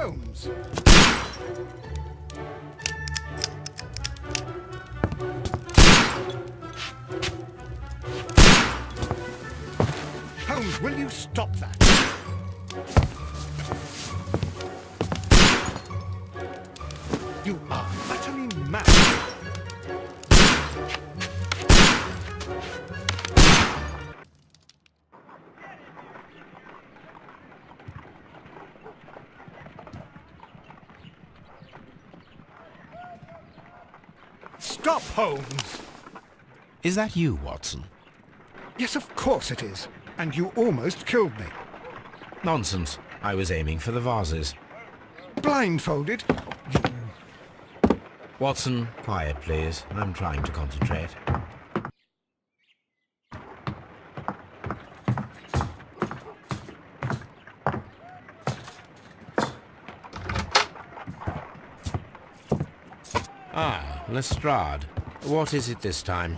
Holmes! Holmes, will you stop that? You are utterly mad. Stop, Holmes! Is that you, Watson? Yes, of course it is. And you almost killed me. Nonsense. I was aiming for the vases. Blindfolded? Watson, quiet, please. I'm trying to concentrate. Ah, Lestrade. What is it this time?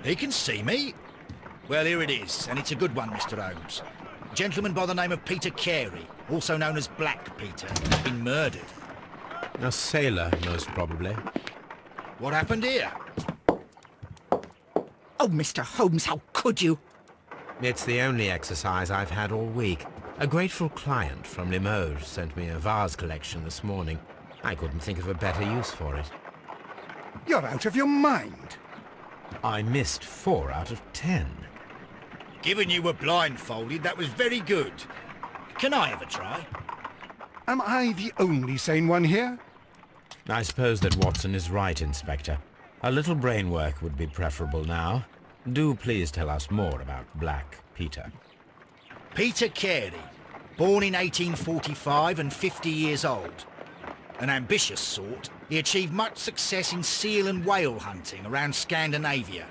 He can see me. Well, here it is, and it's a good one, Mr. Holmes. A gentleman by the name of Peter Carey, also known as Black Peter, has been murdered. A sailor, most probably. What happened here? Oh, Mr. Holmes, how could you? It's the only exercise I've had all week. A grateful client from Limoges sent me a vase collection this morning. I couldn't think of a better use for it. You're out of your mind. I missed 4 out of 10. Given you were blindfolded, that was very good. Can I have a try? Am I the only sane one here? I suppose that Watson is right, Inspector. A little brain work would be preferable now. Do please tell us more about Black Peter. Peter Carey, born in 1845 and 50 years old. An ambitious sort, he achieved much success in seal and whale hunting around Scandinavia.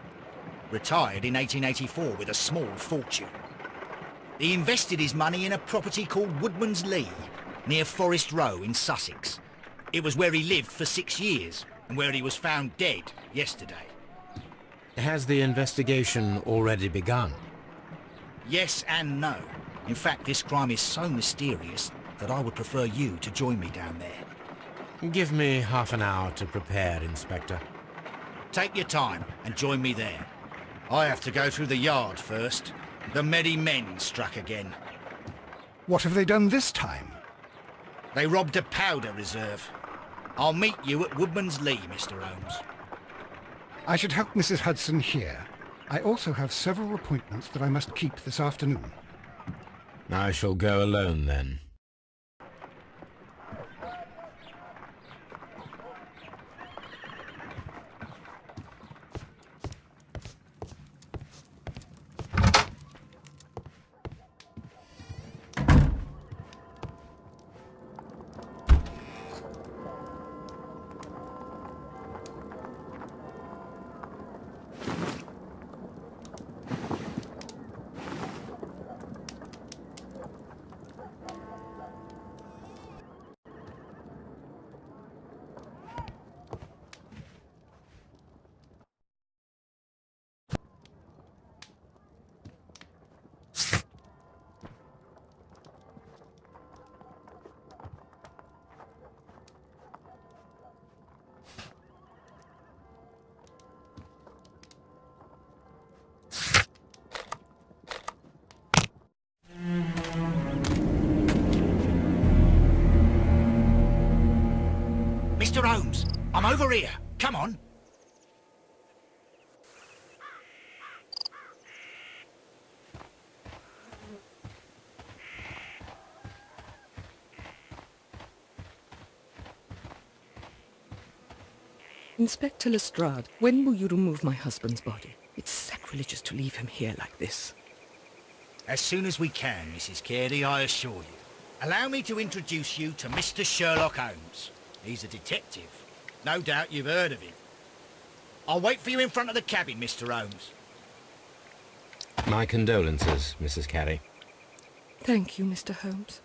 Retired in 1884 with a small fortune. He invested his money in a property called Woodman's Lee, near Forest Row in Sussex. It was where he lived for 6 years, and where he was found dead yesterday. Has the investigation already begun? Yes and no. In fact, this crime is so mysterious that I would prefer you to join me down there. Give me half an hour to prepare, Inspector. Take your time and join me there. I have to go through the yard first. The merry men struck again. What have they done this time? They robbed a powder reserve. I'll meet you at Woodman's Lee, Mr. Holmes. I should help Mrs. Hudson here. I also have several appointments that I must keep this afternoon. I shall go alone, then. Mr. Holmes, I'm over here. Come on. Inspector Lestrade, when will you remove my husband's body? It's sacrilegious to leave him here like this. As soon as we can, Mrs. Carey, I assure you. Allow me to introduce you to Mr. Sherlock Holmes. He's a detective. No doubt you've heard of him. I'll wait for you in front of the cabin, Mr. Holmes. My condolences, Mrs. Carey. Thank you, Mr. Holmes.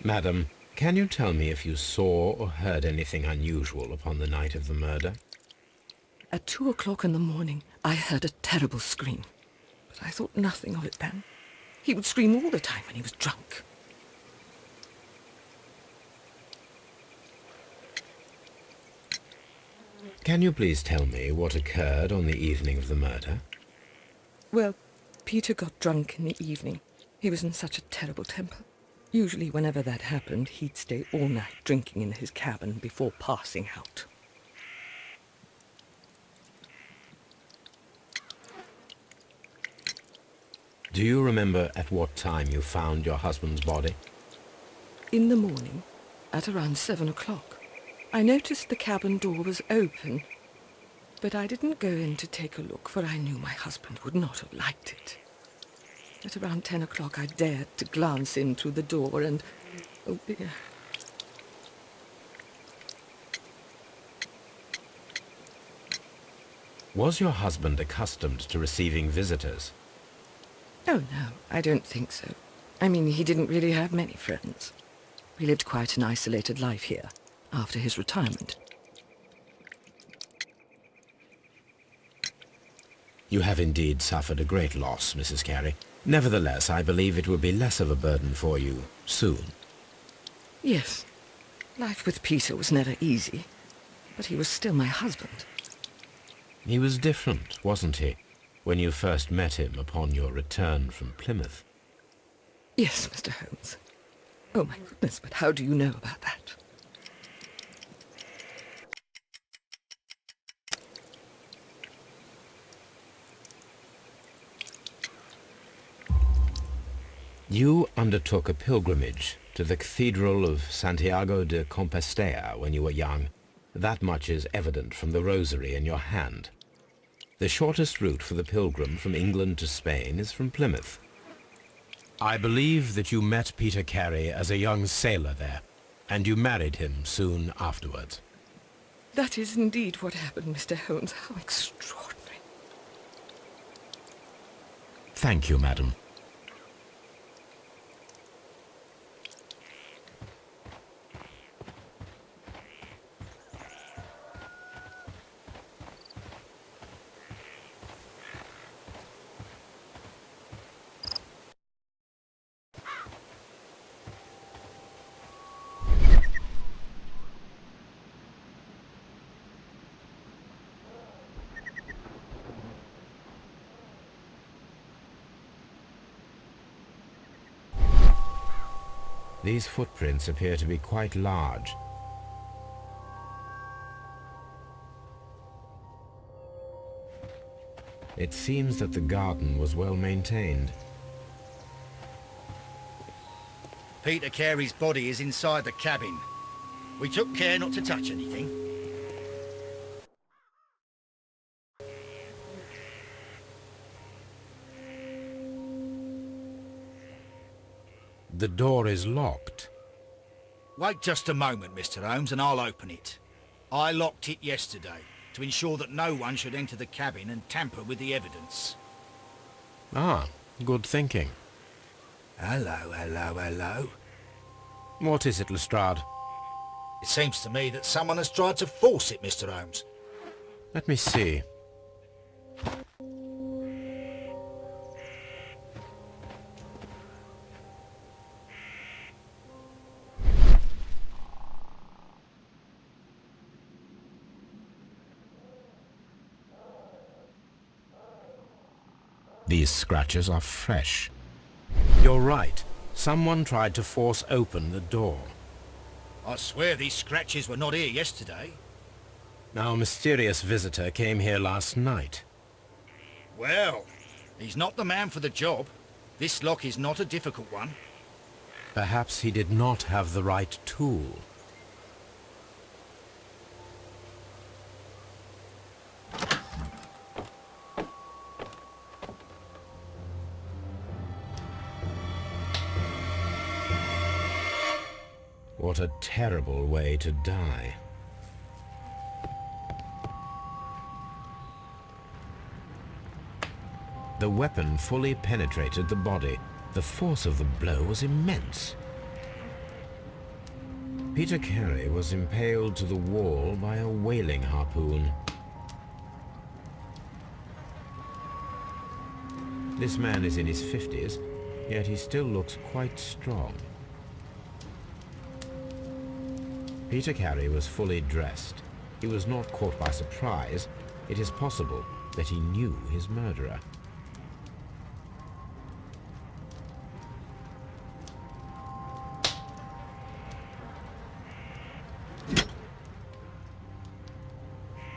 Madam, can you tell me if you saw or heard anything unusual upon the night of the murder? At 2 o'clock in the morning, I heard a terrible scream. But I thought nothing of it then. He would scream all the time when he was drunk. Can you please tell me what occurred on the evening of the murder? Well, Peter got drunk in the evening. He was in such a terrible temper. Usually whenever that happened, he'd stay all night drinking in his cabin before passing out. Do you remember at what time you found your husband's body? In the morning, at around 7 o'clock, I noticed the cabin door was open, but I didn't go in to take a look, for I knew my husband would not have liked it. At around 10 o'clock, I dared to glance in through the door and... oh dear. Was your husband accustomed to receiving visitors? Oh, no, I don't think so. I mean, he didn't really have many friends. He lived quite an isolated life here, after his retirement. You have indeed suffered a great loss, Mrs. Carey. Nevertheless, I believe it will be less of a burden for you soon. Yes, life with Peter was never easy, but he was still my husband. He was different, wasn't he, when you first met him upon your return from Plymouth? Yes, Mr. Holmes. Oh, my goodness, but how do you know about that? You undertook a pilgrimage to the Cathedral of Santiago de Compostela when you were young. That much is evident from the rosary in your hand. The shortest route for the pilgrim from England to Spain is from Plymouth. I believe that you met Peter Carey as a young sailor there, and you married him soon afterwards. That is indeed what happened, Mr. Holmes. How extraordinary. Thank you, madam. These footprints appear to be quite large. It seems that the garden was well maintained. Peter Carey's body is inside the cabin. We took care not to touch anything. The door is locked. Wait just a moment, Mr. Holmes, and I'll open it. I locked it yesterday to ensure that no one should enter the cabin and tamper with the evidence. Ah, good thinking. Hello, hello, hello. What is it, Lestrade? It seems to me that someone has tried to force it, Mr. Holmes. Let me see. These scratches are fresh. You're right. Someone tried to force open the door. I swear these scratches were not here yesterday. Our mysterious visitor came here last night. Well, he's not the man for the job. This lock is not a difficult one. Perhaps he did not have the right tool. What a terrible way to die. The weapon fully penetrated the body. The force of the blow was immense. Peter Carey was impaled to the wall by a whaling harpoon. This man is in his 50s, yet he still looks quite strong. Peter Carey was fully dressed. He was not caught by surprise. It is possible that he knew his murderer.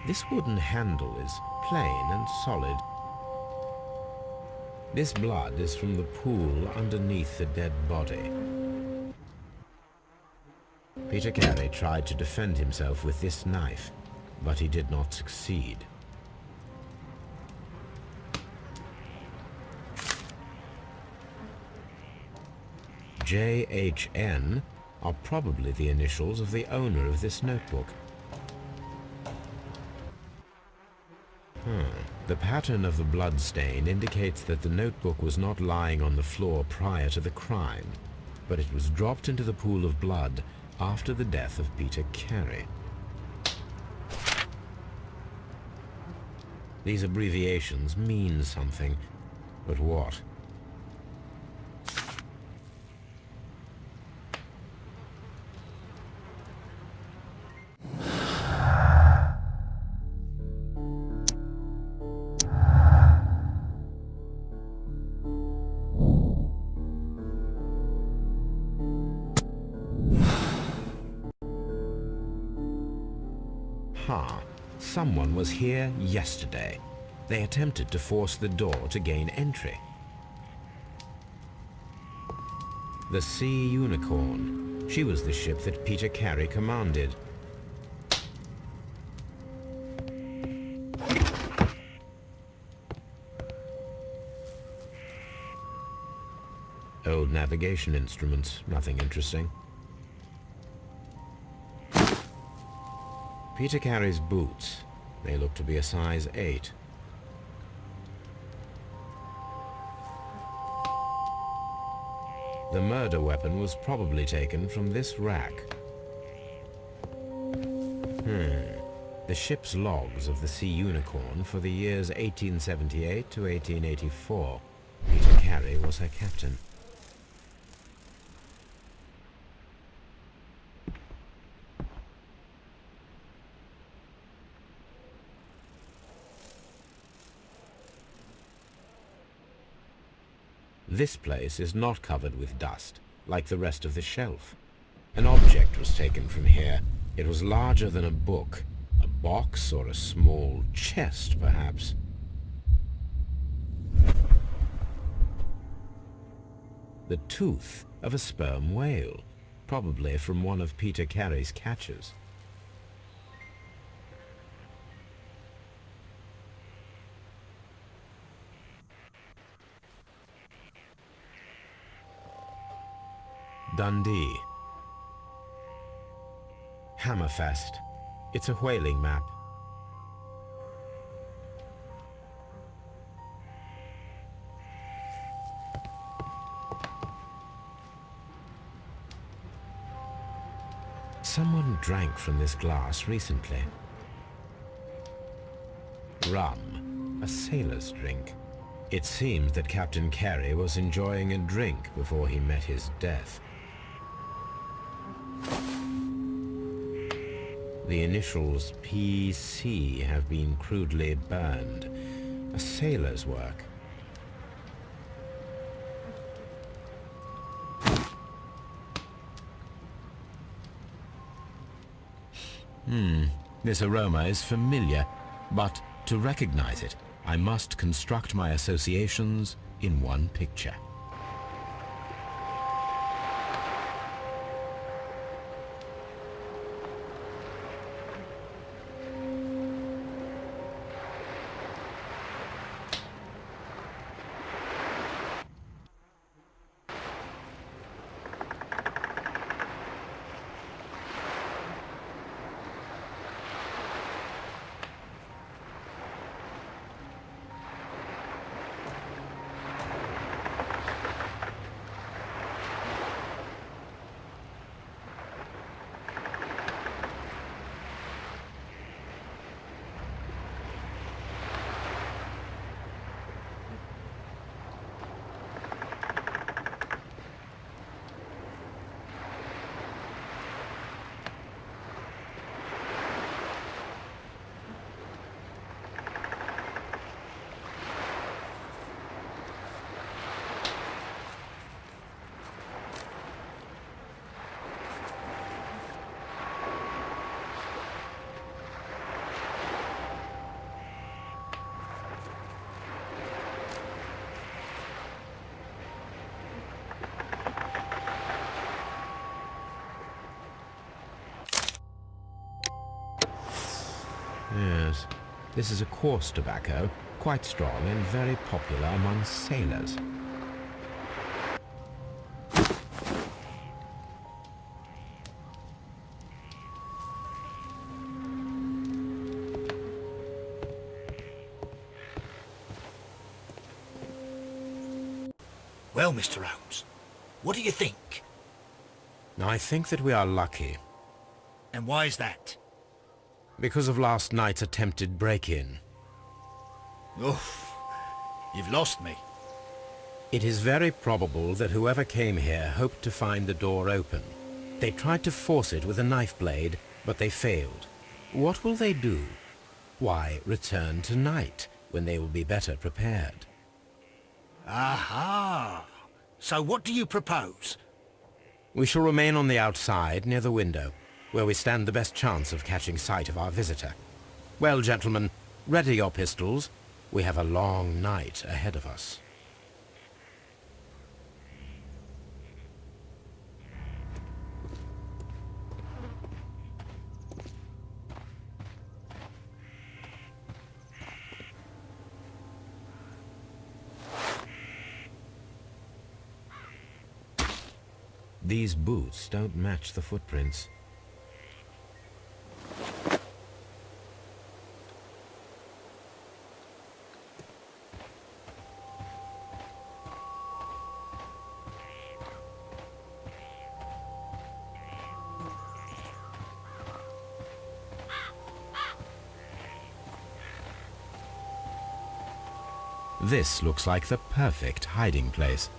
This wooden handle is plain and solid. This blood is from the pool underneath the dead body. Peter Carey tried to defend himself with this knife, but he did not succeed. JHN are probably the initials of the owner of this notebook. The pattern of the blood stain indicates that the notebook was not lying on the floor prior to the crime, but it was dropped into the pool of blood after the death of Peter Carey. These abbreviations mean something, but what? Someone was here yesterday. They attempted to force the door to gain entry. The Sea Unicorn. She was the ship that Peter Carey commanded. Old navigation instruments, nothing interesting. Peter Carey's boots. They look to be a size 8. The murder weapon was probably taken from this rack. The ship's logs of the Sea Unicorn for the years 1878 to 1884. Peter Carey was her captain. This place is not covered with dust, like the rest of the shelf. An object was taken from here. It was larger than a book, a box or a small chest, perhaps. The tooth of a sperm whale, probably from one of Peter Carey's catches. Dundee. Hammerfest. It's a whaling map. Someone drank from this glass recently. Rum, a sailor's drink. It seems that Captain Carey was enjoying a drink before he met his death. The initials PC have been crudely burned. A sailor's work. This aroma is familiar, but to recognize it, I must construct my associations in one picture. Yes, this is a coarse tobacco, quite strong and very popular among sailors. Well, Mr. Holmes, what do you think? I think that we are lucky. And why is that? Because of last night's attempted break-in. Oof, you've lost me. It is very probable that whoever came here hoped to find the door open. They tried to force it with a knife blade, but they failed. What will they do? Why, return tonight, when they will be better prepared. Aha! So what do you propose? We shall remain on the outside, near the window, where we stand the best chance of catching sight of our visitor. Well, gentlemen, ready your pistols. We have a long night ahead of us. These boots don't match the footprints. This looks like the perfect hiding place.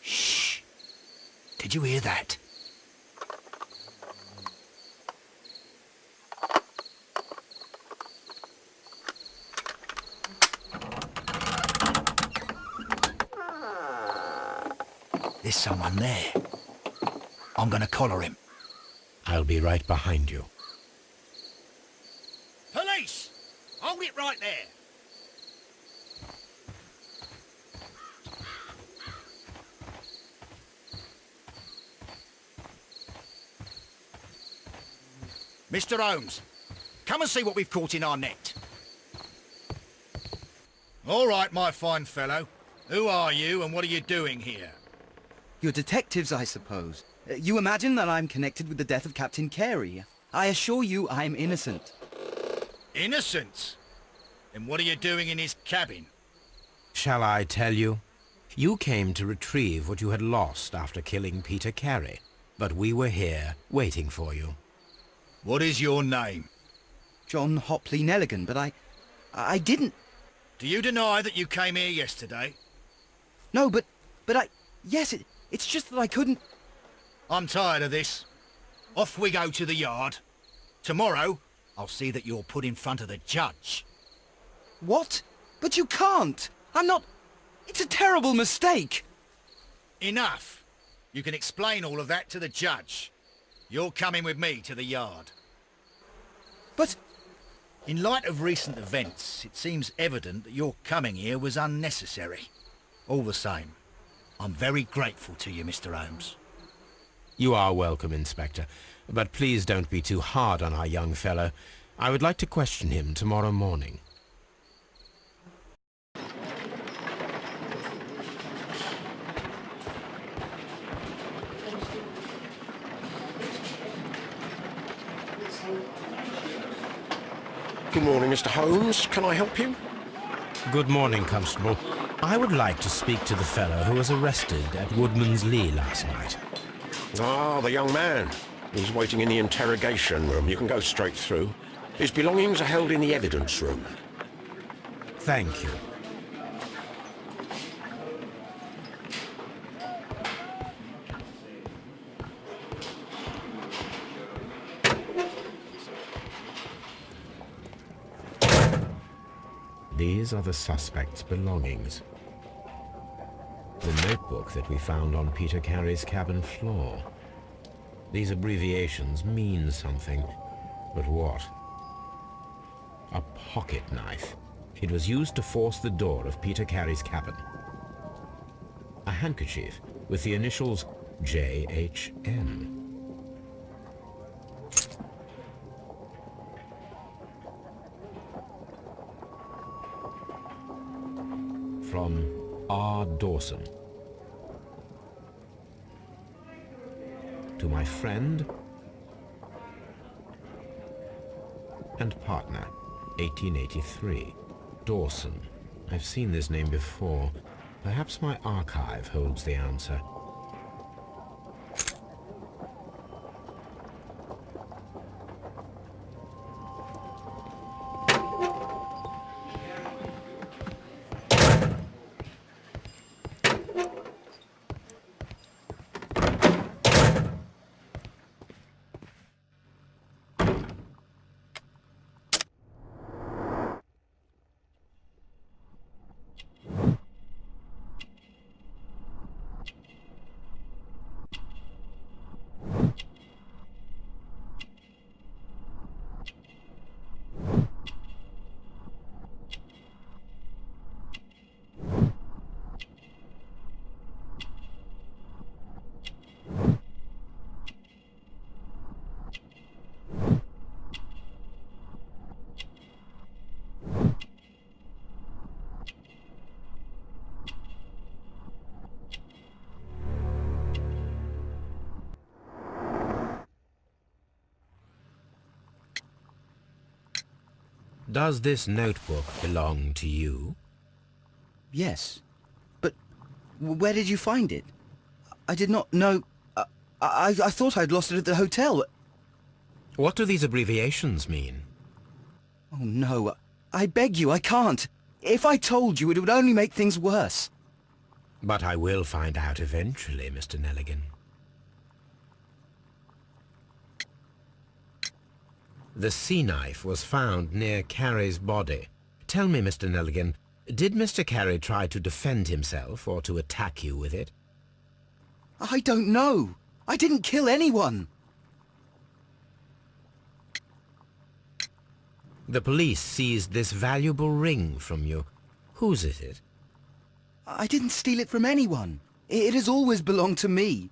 Shh! Did you hear that? There's someone there. I'm gonna collar him. I'll be right behind you. Police! Hold it right there! Mr. Holmes, come and see what we've caught in our net. All right, my fine fellow. Who are you and what are you doing here? You're detectives, I suppose. You imagine that I'm connected with the death of Captain Carey. I assure you I'm innocent. Innocent? Then what are you doing in his cabin? Shall I tell you? You came to retrieve what you had lost after killing Peter Carey, but we were here waiting for you. What is your name? John Hopley Nelligan, but I didn't... Do you deny that you came here yesterday? No, but yes, it's just that I couldn't... I'm tired of this. Off we go to the yard. Tomorrow, I'll see that you're put in front of the judge. What? But you can't! I'm not... It's a terrible mistake! Enough. You can explain all of that to the judge. You're coming with me to the yard. But... In light of recent events, it seems evident that your coming here was unnecessary. All the same, I'm very grateful to you, Mr. Holmes. You are welcome, Inspector, but please don't be too hard on our young fellow. I would like to question him tomorrow morning. Good morning, Mr. Holmes. Can I help you? Good morning, Constable. I would like to speak to the fellow who was arrested at Woodman's Lee last night. Ah, the young man. He's waiting in the interrogation room. You can go straight through. His belongings are held in the evidence room. Thank you. These are the suspect's belongings. The notebook that we found on Peter Carey's cabin floor. These abbreviations mean something, but what? A pocket knife. It was used to force the door of Peter Carey's cabin. A handkerchief with the initials JHN. From R. Dawson. To my friend and partner, 1883. Dawson. I've seen this name before. Perhaps my archive holds the answer. Does this notebook belong to you? Yes. But where did you find it? I did not know... I thought I'd lost it at the hotel. What do these abbreviations mean? Oh, no. I beg you, I can't. If I told you, it would only make things worse. But I will find out eventually, Mr. Nelligan. The sea knife was found near Carey's body. Tell me, Mr. Nelligan, did Mr. Carey try to defend himself or to attack you with it? I don't know. I didn't kill anyone. The police seized this valuable ring from you. Whose is it? I didn't steal it from anyone. It has always belonged to me.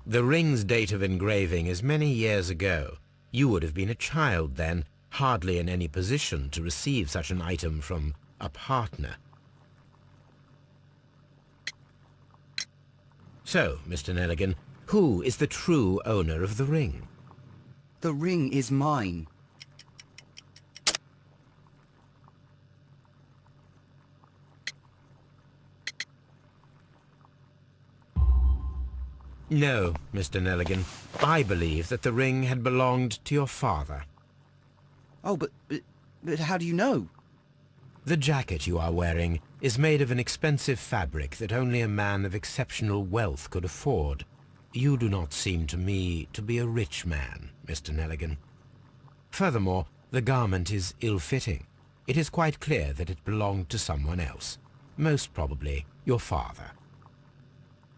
The ring's date of engraving is many years ago. You would have been a child then, hardly in any position to receive such an item from a partner. So, Mr. Nelligan, who is the true owner of the ring? The ring is mine. No, Mr. Nelligan. I believe that the ring had belonged to your father. Oh, but how do you know? The jacket you are wearing is made of an expensive fabric that only a man of exceptional wealth could afford. You do not seem to me to be a rich man, Mr. Nelligan. Furthermore, the garment is ill-fitting. It is quite clear that it belonged to someone else, most probably your father.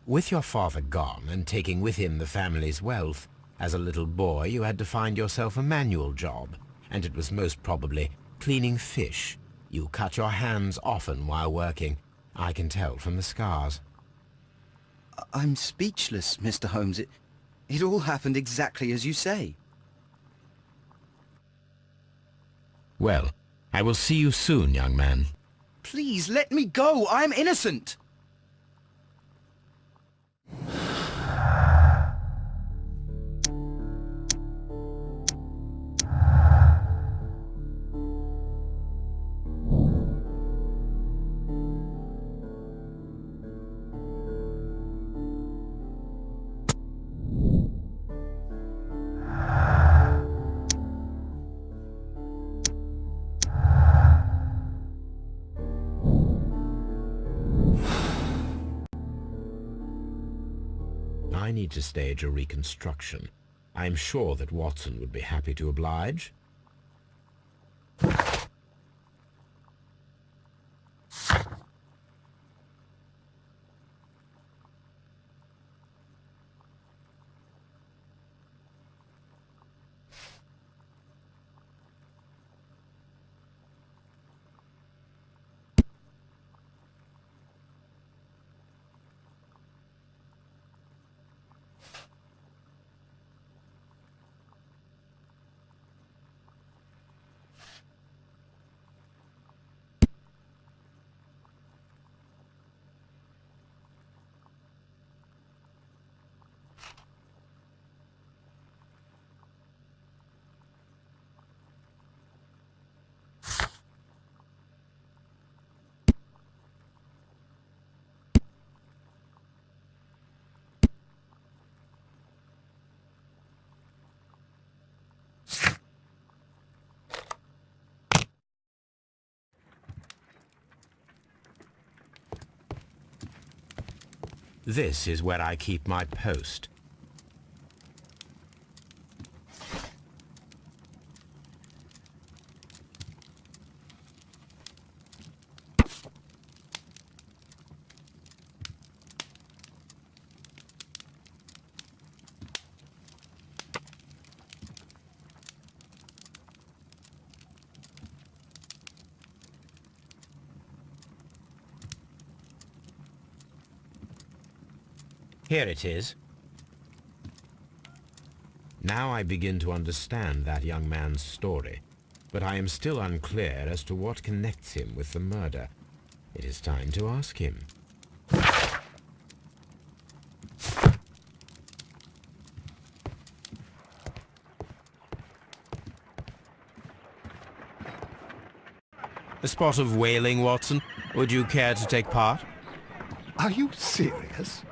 With your father gone and taking with him the family's wealth, as a little boy you had to find yourself a manual job, and it was most probably cleaning fish. You cut your hands often while working. I can tell from the scars. I'm speechless, Mr. Holmes. It all happened exactly as you say. Well, I will see you soon, young man. Please, let me go. I'm innocent. I need to stage a reconstruction. I am sure that Watson would be happy to oblige. This is where I keep my post. Here it is. Now I begin to understand that young man's story, but I am still unclear as to what connects him with the murder. It is time to ask him. A spot of whaling, Watson? Would you care to take part? Are you serious?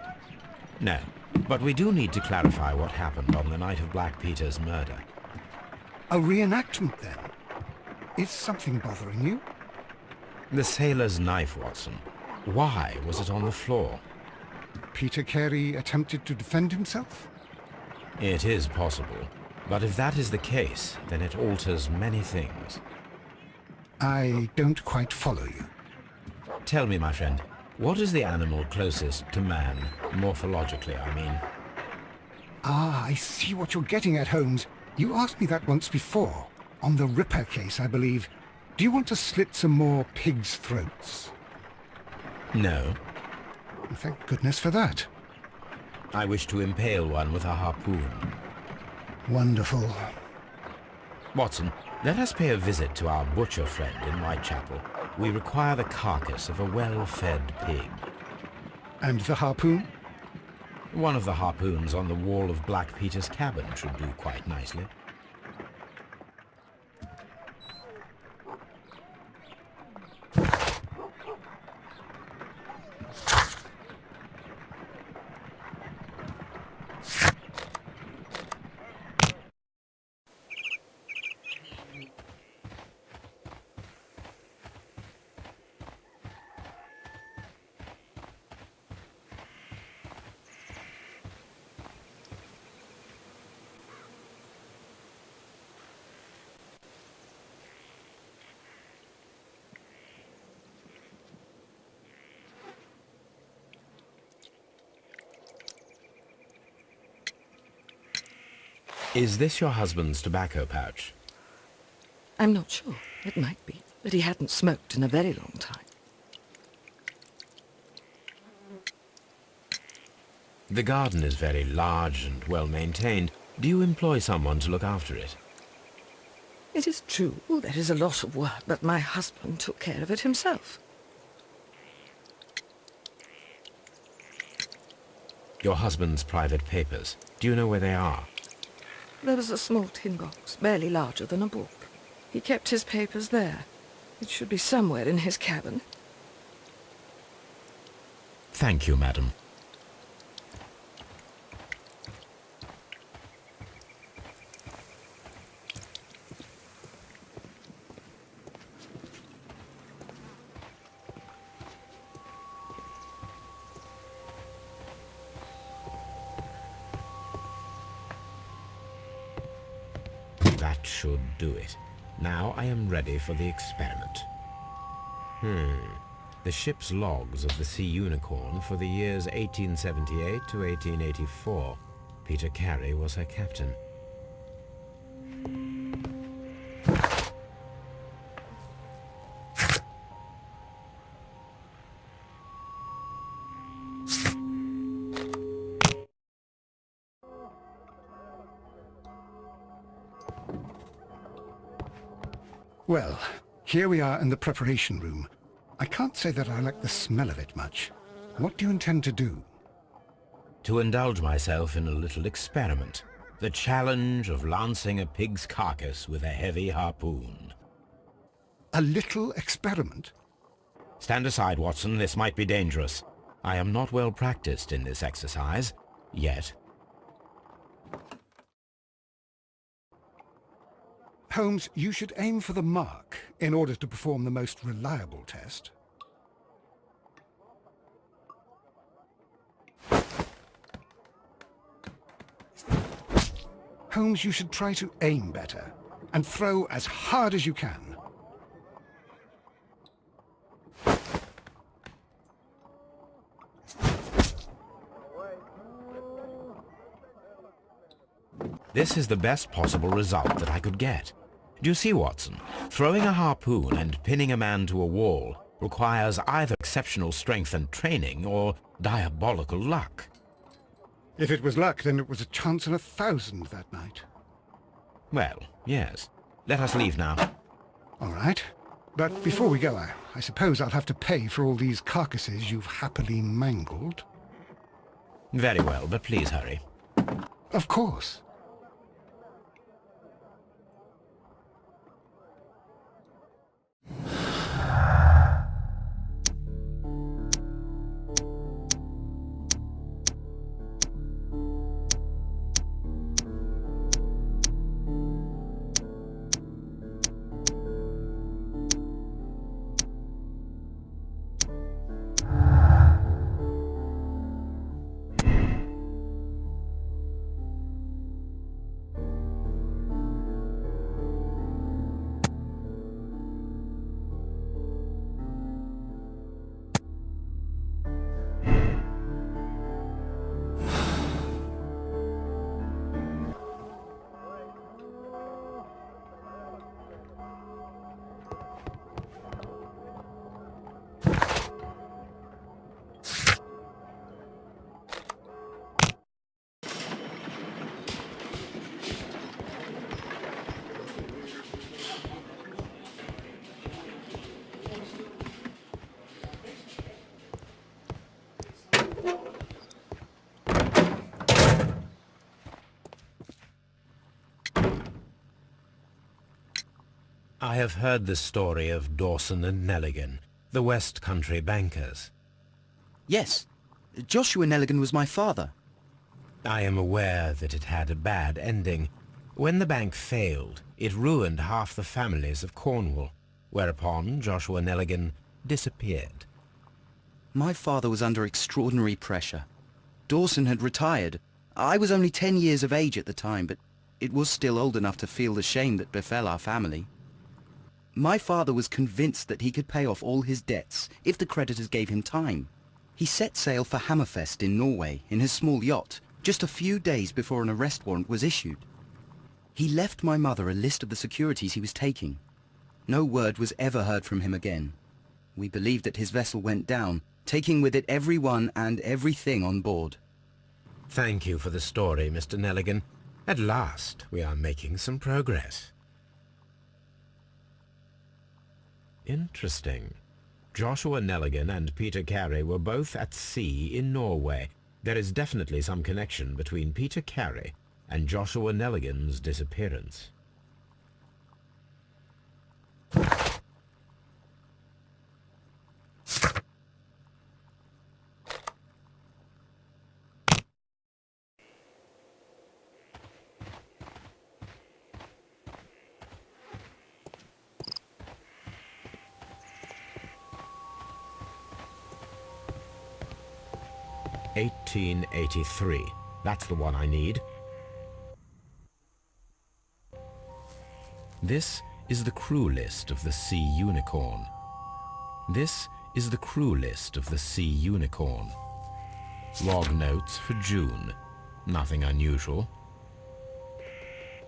No, but we do need to clarify what happened on the night of Black Peter's murder. A reenactment, then? Is something bothering you? The sailor's knife, Watson. Why was it on the floor? Peter Carey attempted to defend himself? It is possible, but if that is the case, then it alters many things. I don't quite follow you. Tell me, my friend, what is the animal closest to man, morphologically, I mean? Ah, I see what you're getting at, Holmes. You asked me that once before. On the Ripper case, I believe. Do you want to slit some more pigs' throats? No. Thank goodness for that. I wish to impale one with a harpoon. Wonderful. Watson, let us pay a visit to our butcher friend in Whitechapel. We require the carcass of a well-fed pig. And the harpoon? One of the harpoons on the wall of Black Peter's cabin should do quite nicely. Is this your husband's tobacco pouch? I'm not sure. It might be, but he hadn't smoked in a very long time. The garden is very large and well maintained. Do you employ someone to look after it? It is true, there is a lot of work, but my husband took care of it himself. Your husband's private papers. Do you know where they are? There was a small tin box, barely larger than a book. He kept his papers there. It should be somewhere in his cabin. Thank you, madam. That should do it. Now I am ready for the experiment. The ship's logs of the Sea Unicorn for the years 1878 to 1884. Peter Carey was her captain. Well, here we are in the preparation room. I can't say that I like the smell of it much. What do you intend to do? To indulge myself in a little experiment. The challenge of lancing a pig's carcass with a heavy harpoon. A little experiment? Stand aside, Watson. This might be dangerous. I am not well practiced in this exercise. Yet. Holmes, you should aim for the mark in order to perform the most reliable test. Holmes, you should try to aim better and throw as hard as you can. This is the best possible result that I could get. Do you see, Watson? Throwing a harpoon and pinning a man to a wall requires either exceptional strength and training or diabolical luck. If it was luck, then it was a chance in 1,000 that night. Well, yes. Let us leave now. All right. But before we go, I suppose I'll have to pay for all these carcasses you've happily mangled. Very well, but please hurry. Of course. I have heard the story of Dawson and Nelligan, the West Country bankers. Yes. Joshua Nelligan was my father. I am aware that it had a bad ending. When the bank failed, it ruined half the families of Cornwall, whereupon Joshua Nelligan disappeared. My father was under extraordinary pressure. Dawson had retired. I was only 10 years of age at the time, but it was still old enough to feel the shame that befell our family. My father was convinced that he could pay off all his debts if the creditors gave him time. He set sail for Hammerfest in Norway in his small yacht just a few days before an arrest warrant was issued. He left my mother a list of the securities he was taking. No word was ever heard from him again. We believe that his vessel went down, taking with it everyone and everything on board. Thank you for the story, Mr. Nelligan. At last, we are making some progress. Interesting. Joshua Nelligan and Peter Carey were both at sea in Norway. There is definitely some connection between Peter Carey and Joshua Nelligan's disappearance. "1883. That's the one I need. This is the crew list of the Sea Unicorn. This is the crew list of the Sea Unicorn. Log notes for June. Nothing unusual.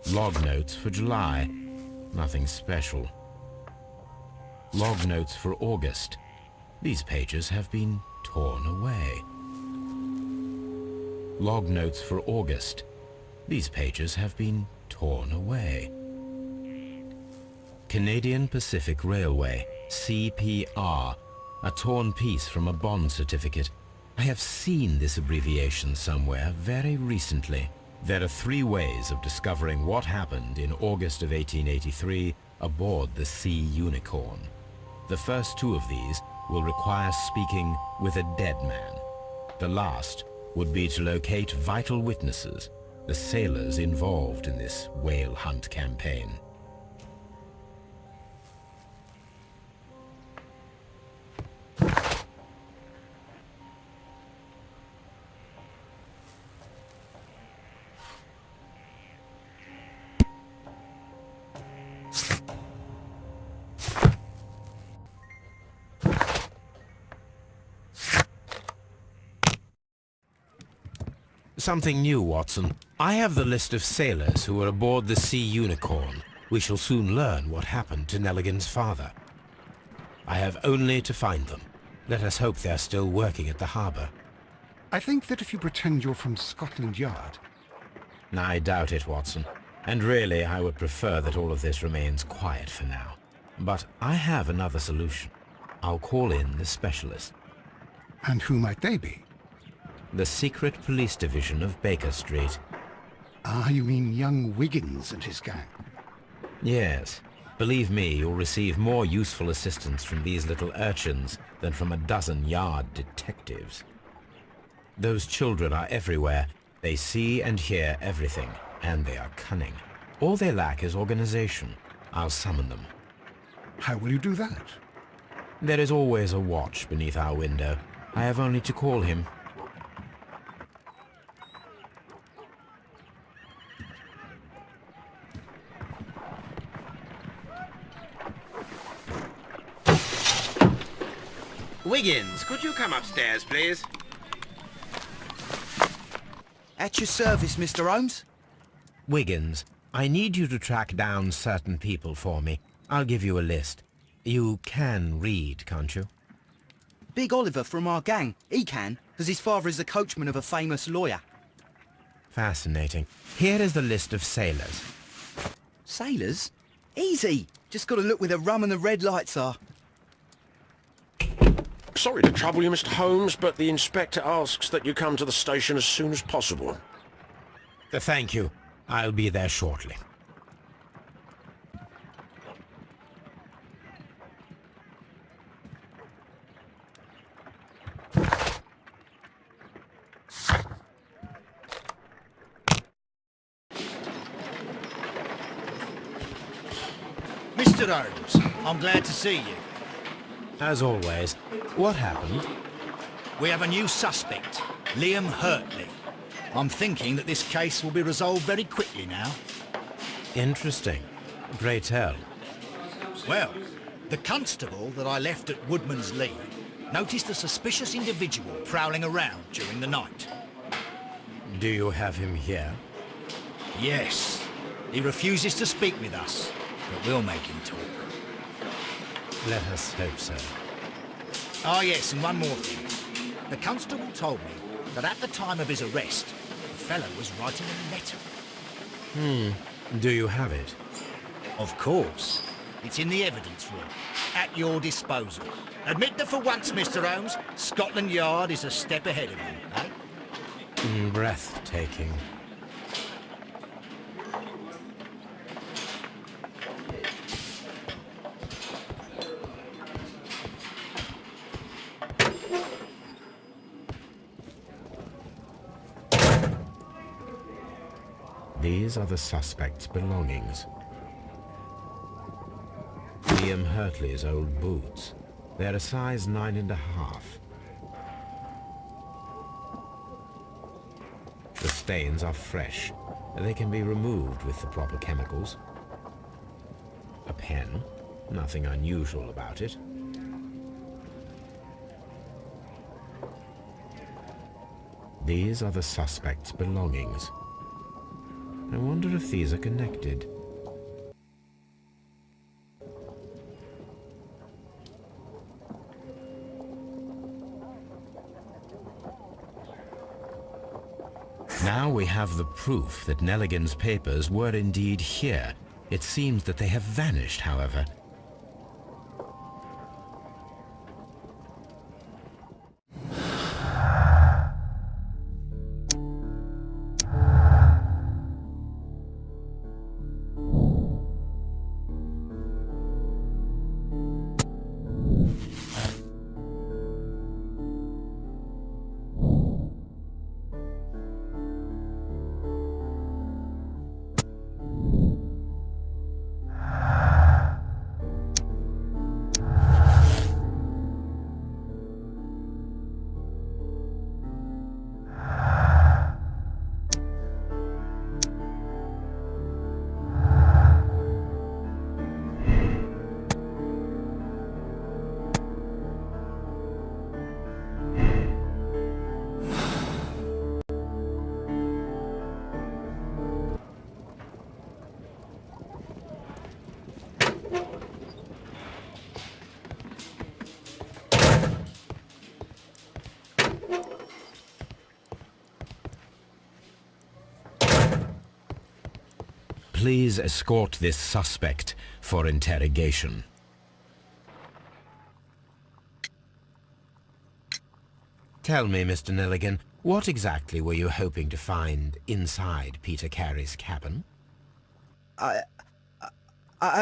Log notes for July. Nothing special. Log notes for August. These pages have been torn away. Log notes for August. These pages have been torn away. Canadian Pacific Railway, CPR, a torn piece from a bond certificate. I have seen this abbreviation somewhere very recently. There are 3 ways of discovering what happened in August of 1883 aboard the Sea Unicorn. The first 2 of these will require speaking with a dead man. The last would be to locate vital witnesses, the sailors involved in this whale hunt campaign. Something new, Watson. I have the list of sailors who were aboard the Sea Unicorn. We shall soon learn what happened to Nelligan's father. I have only to find them. Let us hope they're still working at the harbour. I think that if you pretend you're from Scotland Yard... I doubt it, Watson. And really, I would prefer that all of this remains quiet for now. But I have another solution. I'll call in the specialist. And who might they be? The secret police division of Baker Street. Ah, you mean young Wiggins and his gang? Yes. Believe me, you'll receive more useful assistance from these little urchins than from a dozen yard detectives. Those children are everywhere. They see and hear everything, and they are cunning. All they lack is organization. I'll summon them. How will you do that? There is always a watch beneath our window. I have only to call him. Wiggins, could you come upstairs, please? At your service, Mr. Holmes. Wiggins, I need you to track down certain people for me. I'll give you a list. You can read, can't you? Big Oliver from our gang. He can, because his father is the coachman of a famous lawyer. Fascinating. Here is the list of sailors. Sailors? Easy. Just got to look where the rum and the red lights are. Sorry to trouble you, Mr. Holmes, but the inspector asks that you come to the station as soon as possible. Thank you. I'll be there shortly. Mr. Holmes, I'm glad to see you. As always. What happened? We have a new suspect, Liam Hurtley. I'm thinking that this case will be resolved very quickly now. Interesting. Pray tell. Well, the constable that I left at Woodman's Lee noticed a suspicious individual prowling around during the night. Do you have him here? Yes, he refuses to speak with us, but we'll make him talk. Let us hope so. Ah, yes, and one more thing. The constable told me that at the time of his arrest, the fellow was writing a letter. Do you have it? Of course. It's in the evidence room, at your disposal. Admit that for once, Mr. Holmes, Scotland Yard is a step ahead of you, eh? Breathtaking. These are the suspect's belongings. Liam Hurtley's old boots. They're a size 9.5. The stains are fresh. They can be removed with the proper chemicals. A pen. Nothing unusual about it. These are the suspect's belongings. I wonder if these are connected. Now we have the proof that Nelligan's papers were indeed here. It seems that they have vanished, however. Please escort this suspect for interrogation. Tell me, Mr. Nelligan, what exactly were you hoping to find inside Peter Carey's cabin? I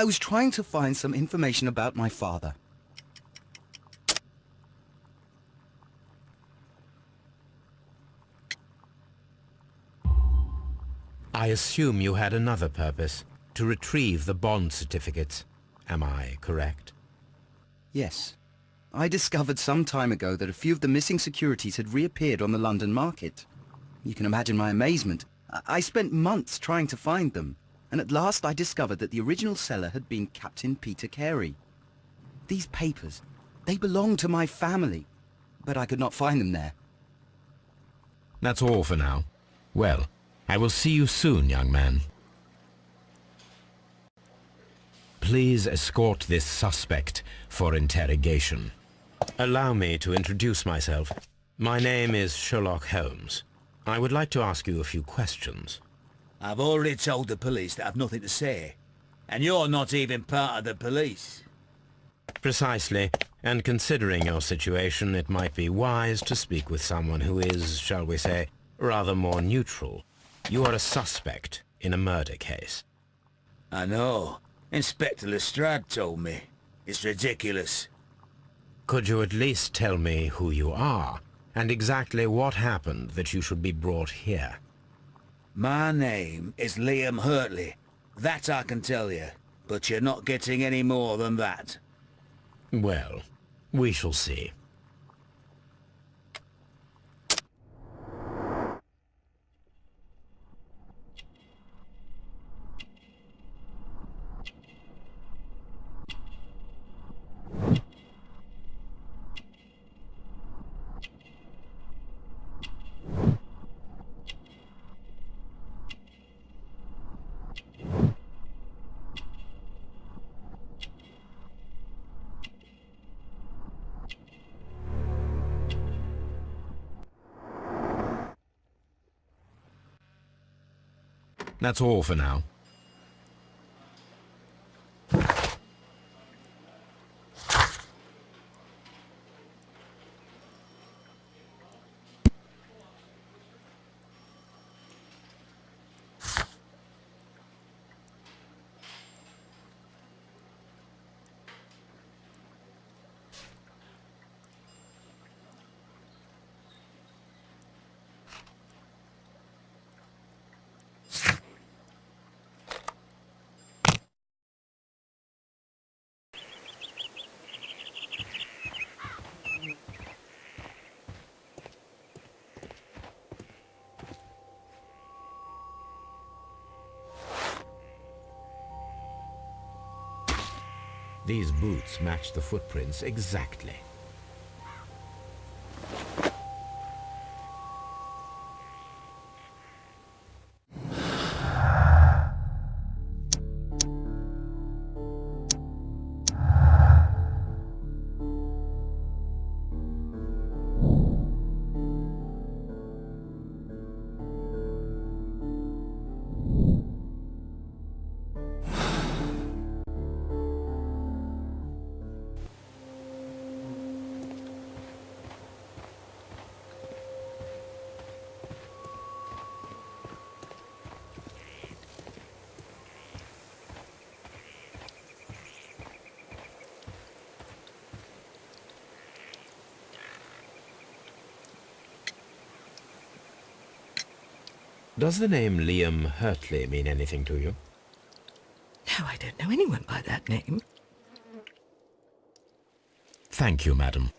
was trying to find some information about my father. I assume you had another purpose, to retrieve the bond certificates. Am I correct? Yes. I discovered some time ago that a few of the missing securities had reappeared on the London market. You can imagine my amazement. I spent months trying to find them, and at last I discovered that the original seller had been Captain Peter Carey. These papers, they belonged to my family, but I could not find them there. That's all for now. Well, I will see you soon, young man. Please escort this suspect for interrogation. Allow me to introduce myself. My name is Sherlock Holmes. I would like to ask you a few questions. I've already told the police that I've nothing to say. And you're not even part of the police. Precisely. And considering your situation, it might be wise to speak with someone who is, shall we say, rather more neutral. You are a suspect in a murder case. I know. Inspector Lestrade told me. It's ridiculous. Could you at least tell me who you are, and exactly what happened that you should be brought here? My name is Liam Hurtley. That I can tell you. But you're not getting any more than that. Well, we shall see. That's all for now. These boots match the footprints exactly. Does the name Liam Hurtley mean anything to you? No, I don't know anyone by that name. Thank you, madam.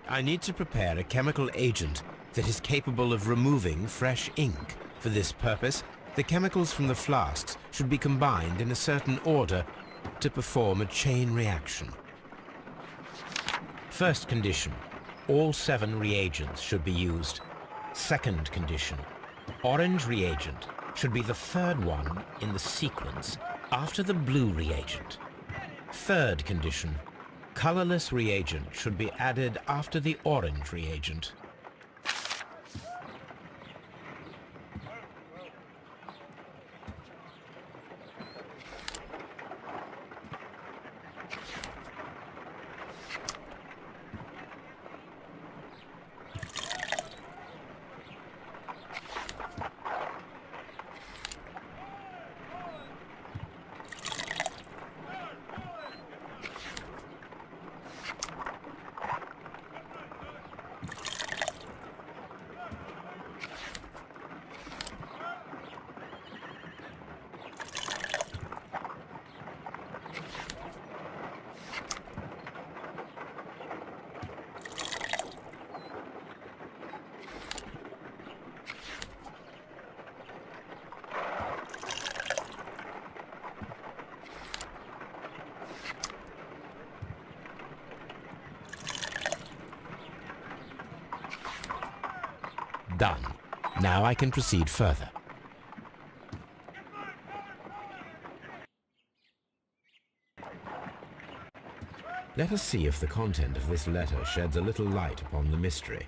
I need to prepare a chemical agent that is capable of removing fresh ink. For this purpose, The chemicals from the flasks should be combined in a certain order to perform a chain reaction. First condition, all 7 reagents should be used. Second condition, orange reagent should be the third one in the sequence after the blue reagent. Third condition, colorless reagent should be added after the orange reagent. Done. Now I can proceed further. Let us see if the content of this letter sheds a little light upon the mystery.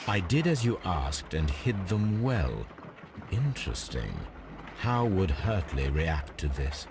I did as you asked and hid them well. Interesting. How would Hurtley react to this?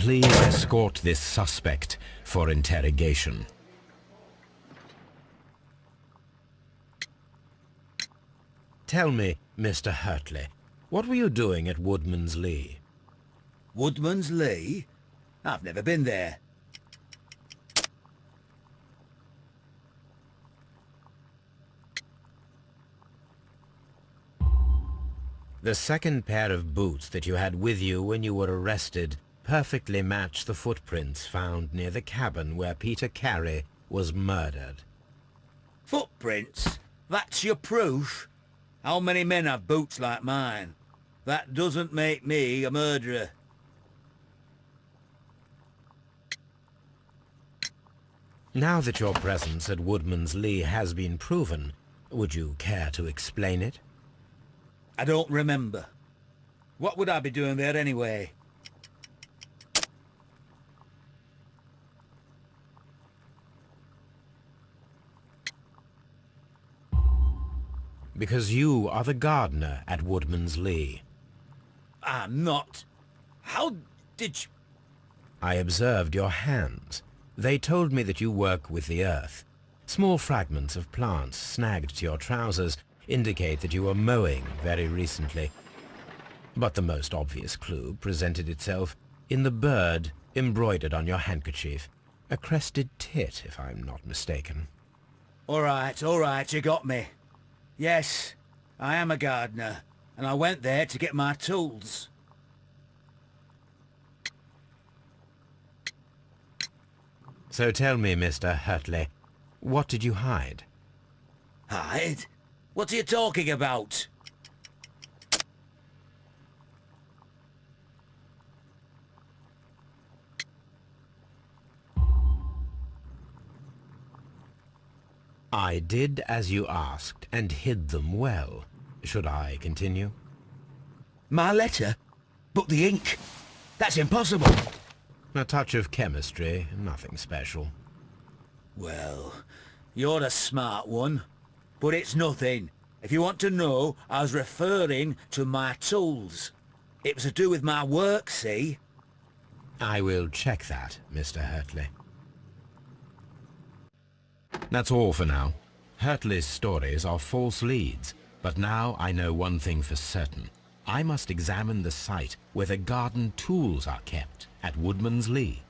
Please escort this suspect for interrogation. Tell me, Mr. Hurtley, what were you doing at Woodman's Lee? Woodman's Lee? I've never been there. The second pair of boots that you had with you when you were arrested perfectly match the footprints found near the cabin where Peter Carey was murdered. Footprints? That's your proof? How many men have boots like mine? That doesn't make me a murderer. Now that your presence at Woodman's Lee has been proven, would you care to explain it? I don't remember. What would I be doing there anyway? Because you are the gardener at Woodman's Lee. I'm not. How did you... I observed your hands. They told me that you work with the earth. Small fragments of plants snagged to your trousers indicate that you were mowing very recently. But the most obvious clue presented itself in the bird embroidered on your handkerchief. A crested tit, if I'm not mistaken. All right, you got me. Yes, I am a gardener, and I went there to get my tools. So tell me, Mr. Hurtley, what did you hide? Hide? What are you talking about? I did as you asked, and hid them well. Should I continue? My letter? But the ink? That's impossible. A touch of chemistry, nothing special. Well, you're a smart one. But it's nothing. If you want to know, I was referring to my tools. It was to do with my work, see? I will check that, Mr. Hurtley. That's all for now. Hurtley's stories are false leads, but now I know one thing for certain. I must examine the site where the garden tools are kept at Woodman's Lee.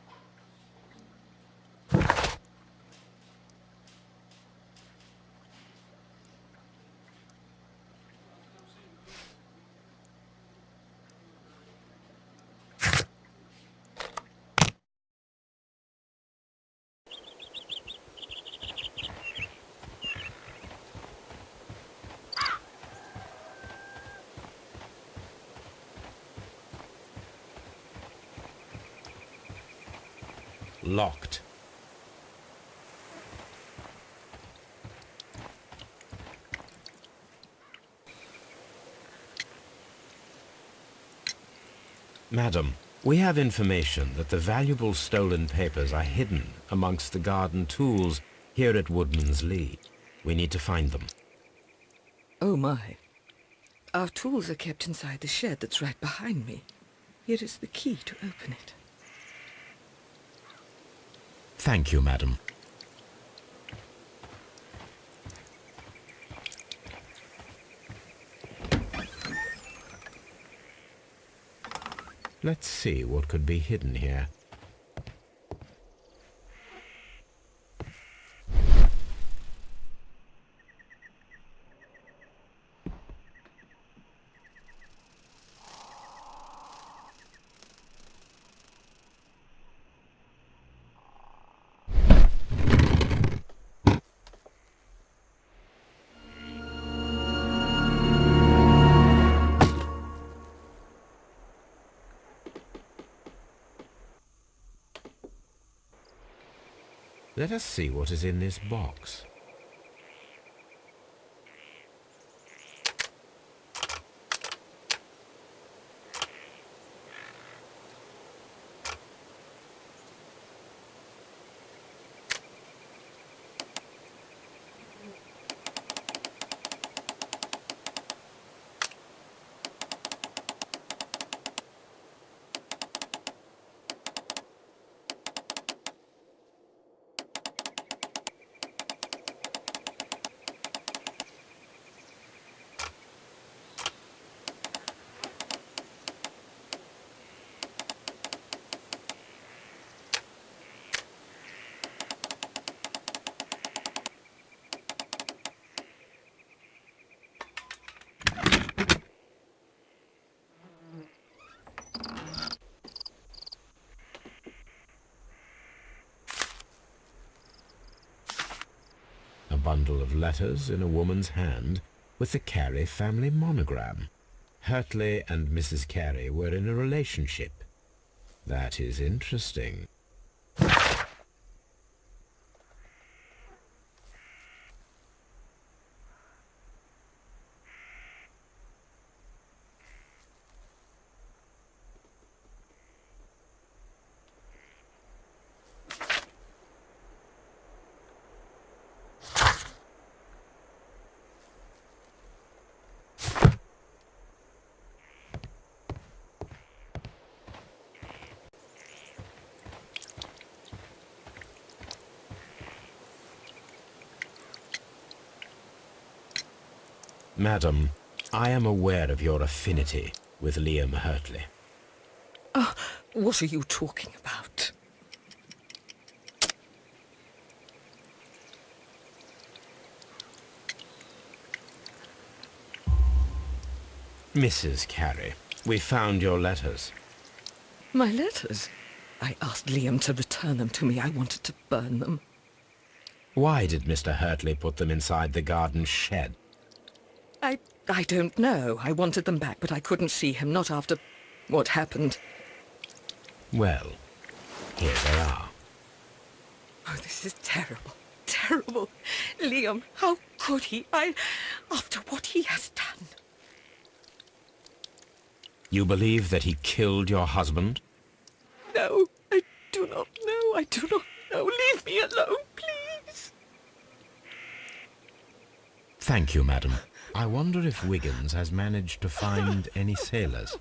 Locked. Madam, we have information that the valuable stolen papers are hidden amongst the garden tools here at Woodman's Lee. We need to find them. Oh my. Our tools are kept inside the shed that's right behind me. Here is the key to open it. Thank you, madam. Let's see what could be hidden here. Let us see what is in this box. A bundle of letters in a woman's hand with the Carey family monogram. Hurtley and Mrs. Carey were in a relationship. That is interesting. Madam, I am aware of your affinity with Liam Hurtley. Oh, what are you talking about? Mrs. Carey, we found your letters. My letters? I asked Liam to return them to me. I wanted to burn them. Why did Mr. Hurtley put them inside the garden shed? I don't know. I wanted them back, but I couldn't see him, not after what happened. Well, here they are. Oh, this is terrible. terrible. Liam, how could he? After what he has done. You believe that he killed your husband? No, I do not know. I do not know. Leave me alone, please. Thank you, madam. I wonder if Wiggins has managed to find any sailors.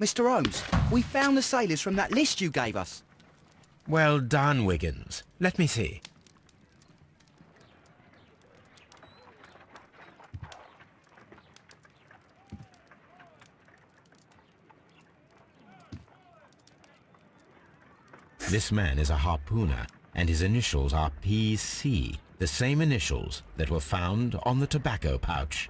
Mr. Holmes, we found the sailors from that list you gave us. Well done, Wiggins. Let me see. This man is a harpooner, and his initials are PC, the same initials that were found on the tobacco pouch.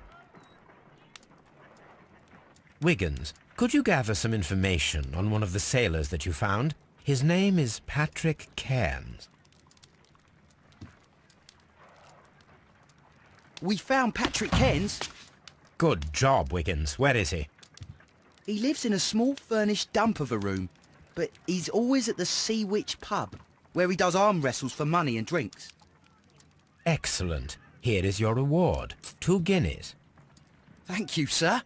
Wiggins, could you gather some information on one of the sailors that you found? His name is Patrick Cairns. We found Patrick Cairns. Good job, Wiggins. Where is he? He lives in a small furnished dump of a room, but he's always at the Sea Witch pub, where he does arm wrestles for money and drinks. Excellent. Here is your reward. 2 guineas. Thank you, sir.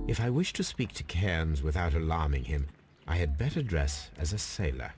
If I wish to speak to Cairns without alarming him, I had better dress as a sailor.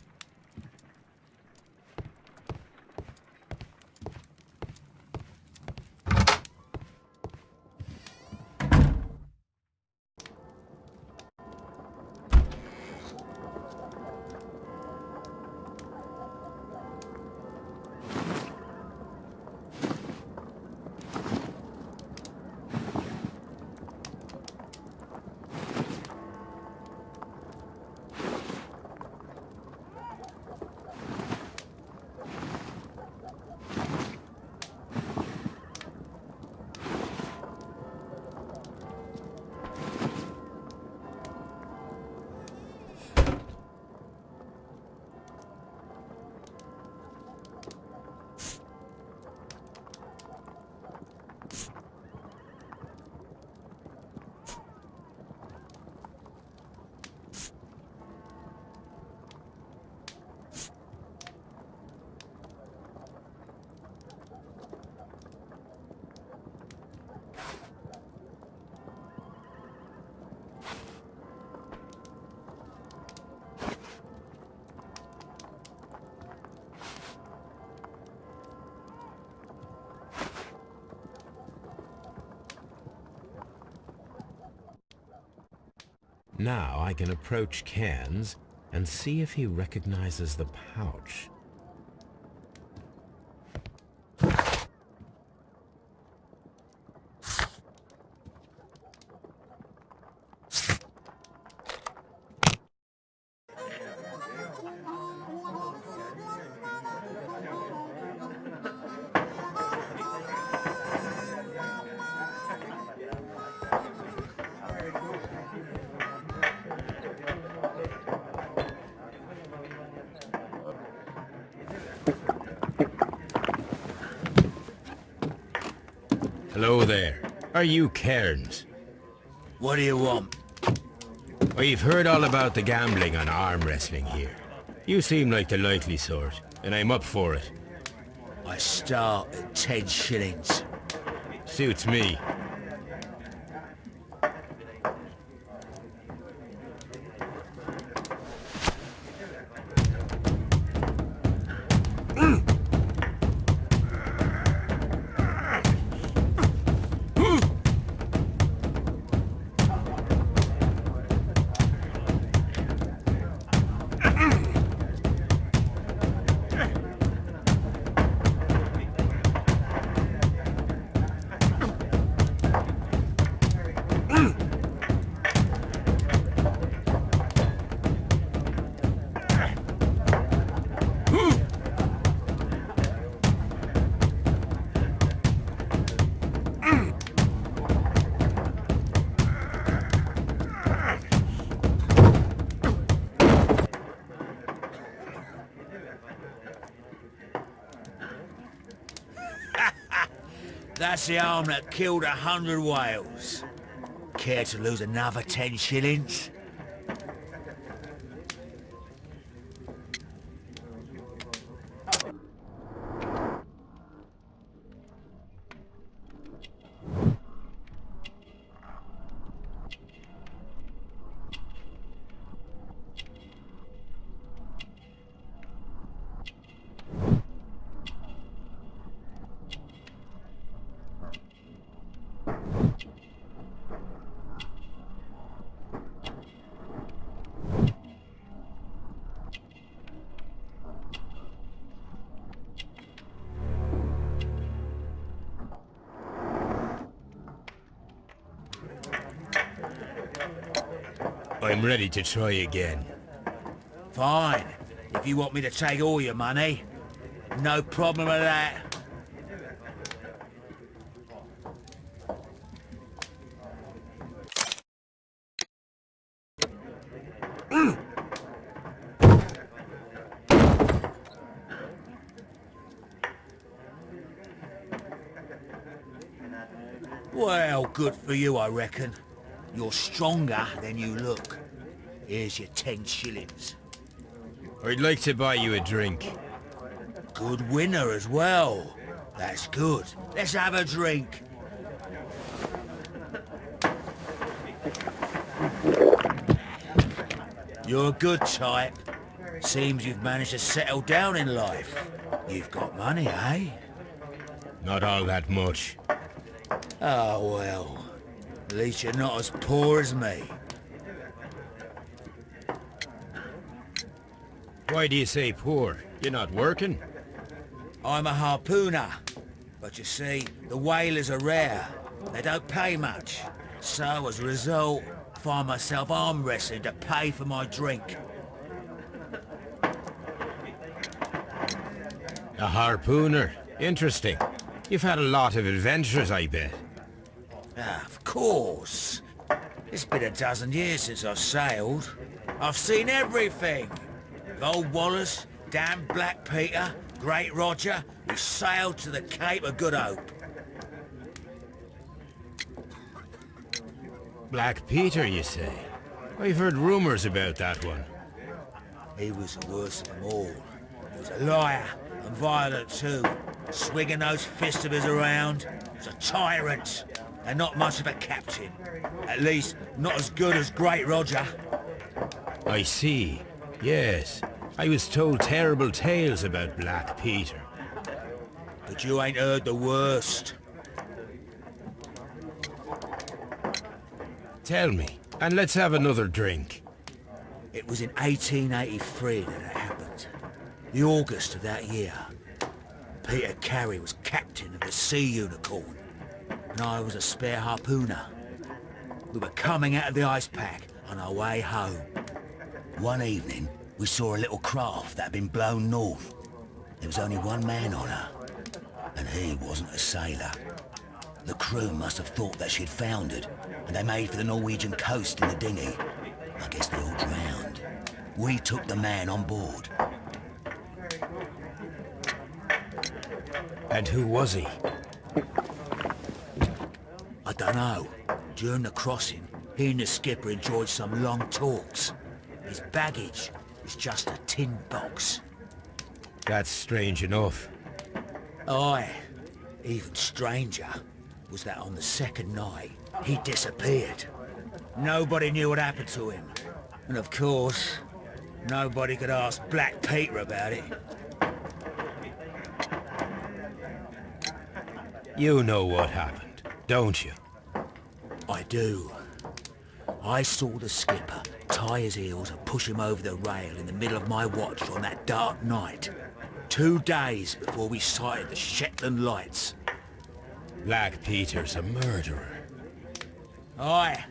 Now I can approach Cairns and see if he recognizes the pouch. Hello there. Are you Cairns? What do you want? I've heard all about the gambling on arm wrestling here. You seem like the likely sort, and I'm up for it. I start at 10 shillings. Suits me. That's the arm that killed 100 whales. Care to lose another 10 shillings? I'm ready to try again. Fine. If you want me to take all your money, no problem with that. Well, good for you, I reckon. You're stronger than you look. Here's your 10 shillings. I'd like to buy you a drink. Good winner as well. That's good. Let's have a drink. You're a good type. Seems you've managed to settle down in life. You've got money, eh? Not all that much. Oh, well. At least you're not as poor as me. Why do you say poor? You're not working? I'm a harpooner. But you see, the whalers are rare. They don't pay much. So, as a result, I find myself arm wrestling to pay for my drink. A harpooner. Interesting. You've had a lot of adventures, I bet. Ah, of course. It's been a dozen years since I've sailed. I've seen everything. Old Wallace, damn Black Peter, Great Roger, we sailed to the Cape of Good Hope. Black Peter, you say? I've heard rumours about that one. He was the worst of them all. He was a liar and violent too, swinging those fists of his around. He was a tyrant, and not much of a captain. At least, not as good as Great Roger. I see. Yes. I was told terrible tales about Black Peter. But you ain't heard the worst. Tell me, and let's have another drink. It was in 1883 that it happened. The August of that year. Peter Carey was captain of the Sea Unicorn, and I was a spare harpooner. We were coming out of the ice pack on our way home. One evening, we saw a little craft that had been blown north. There was only one man on her, and he wasn't a sailor. The crew must have thought that she'd foundered, and they made for the Norwegian coast in the dinghy. I guess they all drowned. We took the man on board. And who was he? dunno. During the crossing, he and the skipper enjoyed some long talks. His baggage was just a tin box. That's strange enough. Aye. Even stranger was that on the second night, he disappeared. Nobody knew what happened to him. And of course, nobody could ask Black Peter about it. You know what happened, don't you? I do. I saw the skipper tie his heels and push him over the rail in the middle of my watch on that dark night. 2 days before we sighted the Shetland lights. Black Peter's a murderer. Aye.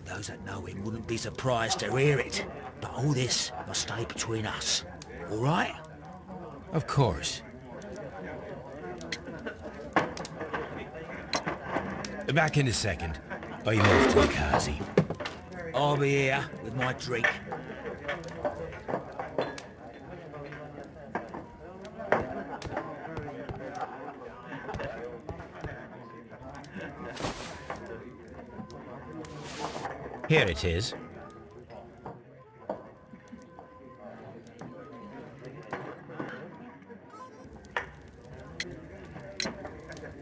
Those that know him wouldn't be surprised to hear it. But all this must stay between us. All right? Of course. Back in a second. I'm off to the Kazi. I'll be here with my drink. Here it is.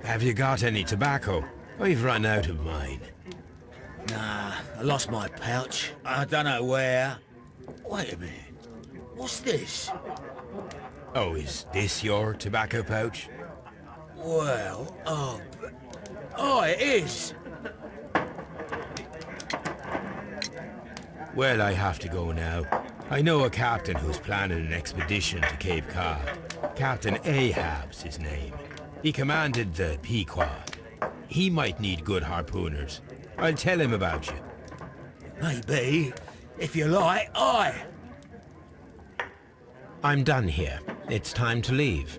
Have you got any tobacco? I've run out of mine. Nah, I lost my pouch. I don't know where. Wait a minute. What's this? Oh, is this your tobacco pouch? Well, oh, it is. Well, I have to go now. I know a captain who's planning an expedition to Cape Cod. Captain Ahab's his name. He commanded the Pequod. He might need good harpooners. I'll tell him about you. Maybe. If you like, aye. I'm done here. It's time to leave.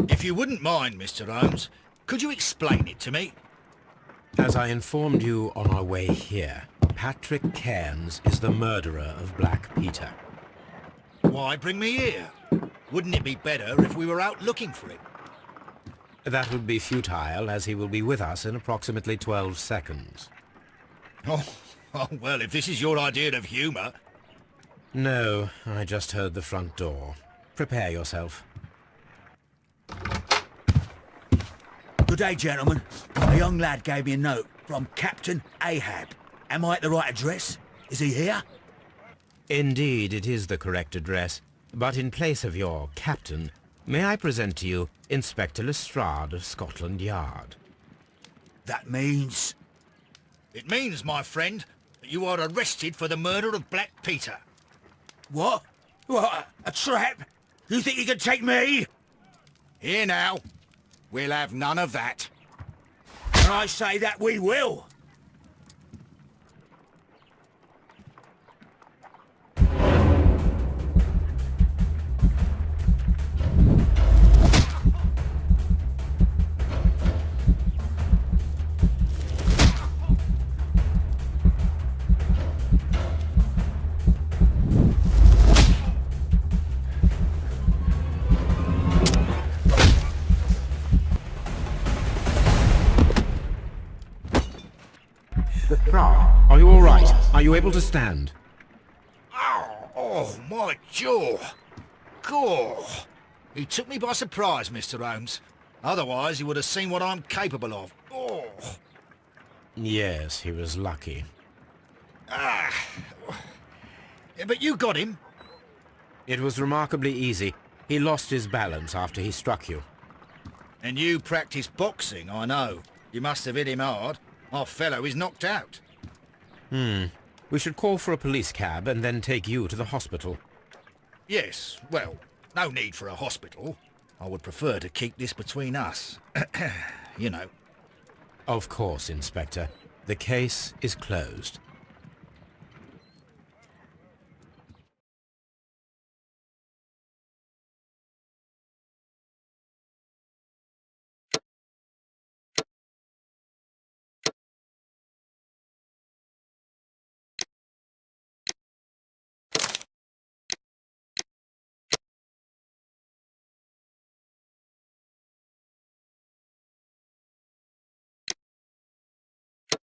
If you wouldn't mind, Mr. Holmes, could you explain it to me? As I informed you on our way here, Patrick Cairns is the murderer of Black Peter. Why bring me here? Wouldn't it be better if we were out looking for him? That would be futile, as he will be with us in approximately 12 seconds. Oh, well, if this is your idea of humour... No, I just heard the front door. Prepare yourself. Good day, gentlemen. A young lad gave me a note from Captain Ahab. Am I at the right address? Is he here? Indeed, it is the correct address. But in place of your captain, may I present to you Inspector Lestrade of Scotland Yard? That means... It means, my friend, that you are arrested for the murder of Black Peter. What? What? A trap? You think you can take me? Here now. We'll have none of that. And I say that we will. Are you all right? Are you able to stand? Oh, my jaw. Gore. He took me by surprise, Mr. Holmes. Otherwise, he would have seen what I'm capable of. Oh. Yes, he was lucky. Ah. Yeah, but you got him. It was remarkably easy. He lost his balance after he struck you. And you practice boxing, I know. You must have hit him hard. Our fellow is knocked out. We should call for a police cab and then take you to the hospital. Yes, well, no need for a hospital. I would prefer to keep this between us. You know. Of course, Inspector. The case is closed.